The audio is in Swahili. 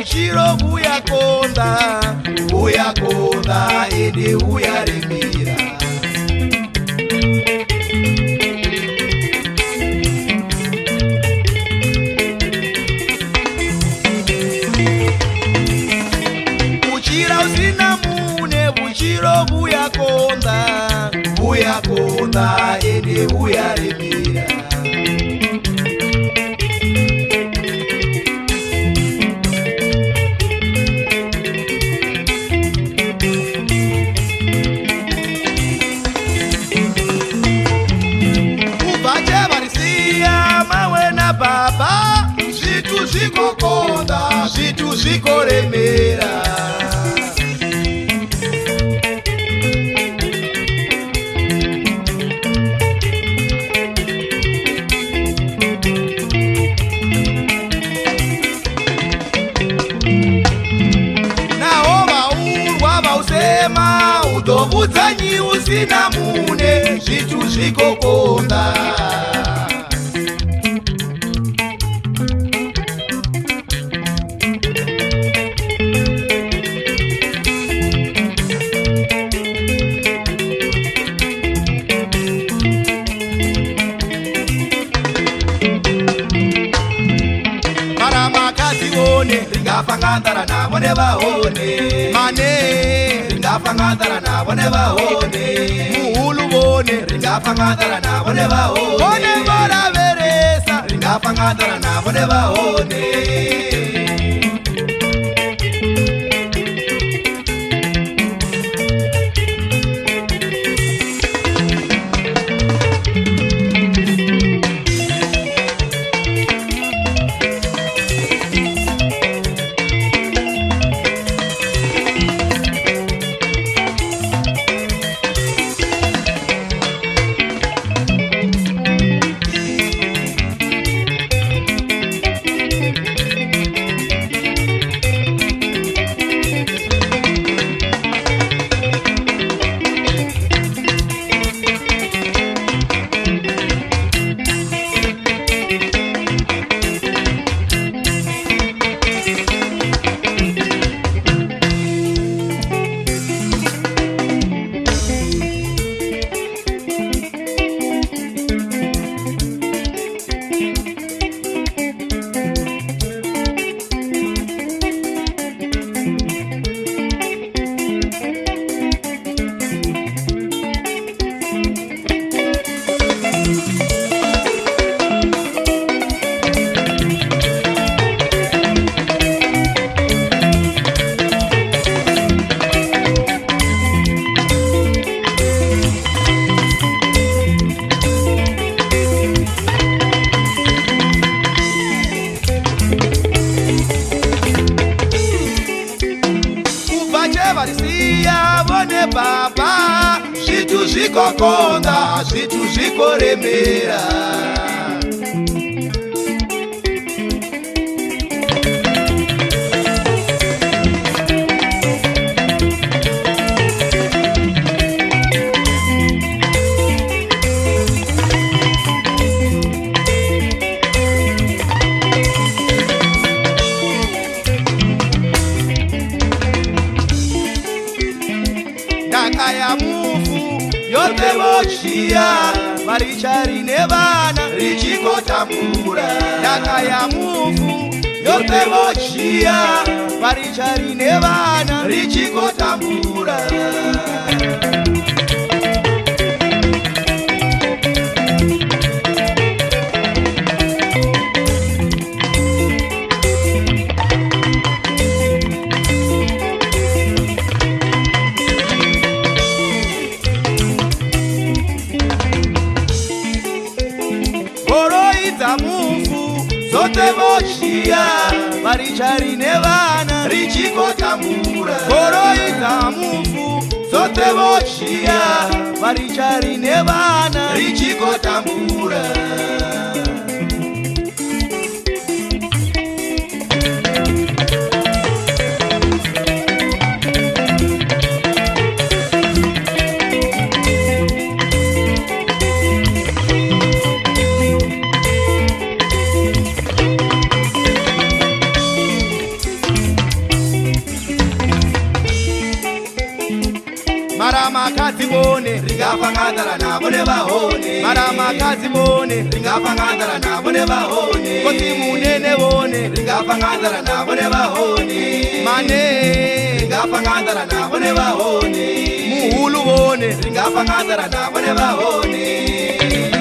uchiro uya konda ende uya remera. Uchira usina mune uchiro uya konda ende uya remera. Baba, zitu ziko konda, zitu ziko remera. Nao vaurwa vausema utovudza usina mune, zitu ziko konda. Ringafangandara na bone bahone mane, ringafangandara na bone bahone muhulu bone, ringafangandara na bone bahone bone bora veresa, ringafangandara na bone bahone. Baba, zitu ziko konda, zitu ziko remera. Kaya mufu yote bochia marichari nevana richiko tambura. Kaya mufu yote bochia marichari nevana richiko tambura. Zote bochia marichari nevana richiko tambura. Koroita mufu zote bochia marichari nevana richiko tambura. Makhadzi bone ringafangandara navo nevahoni Makhadzi bone ringafangandara navo nevahoni Kosi munene bone ringafangandara navo nevahoni Mane ringafangandara navo nevahoni Muhulu bone ringafangandara navo nevahoni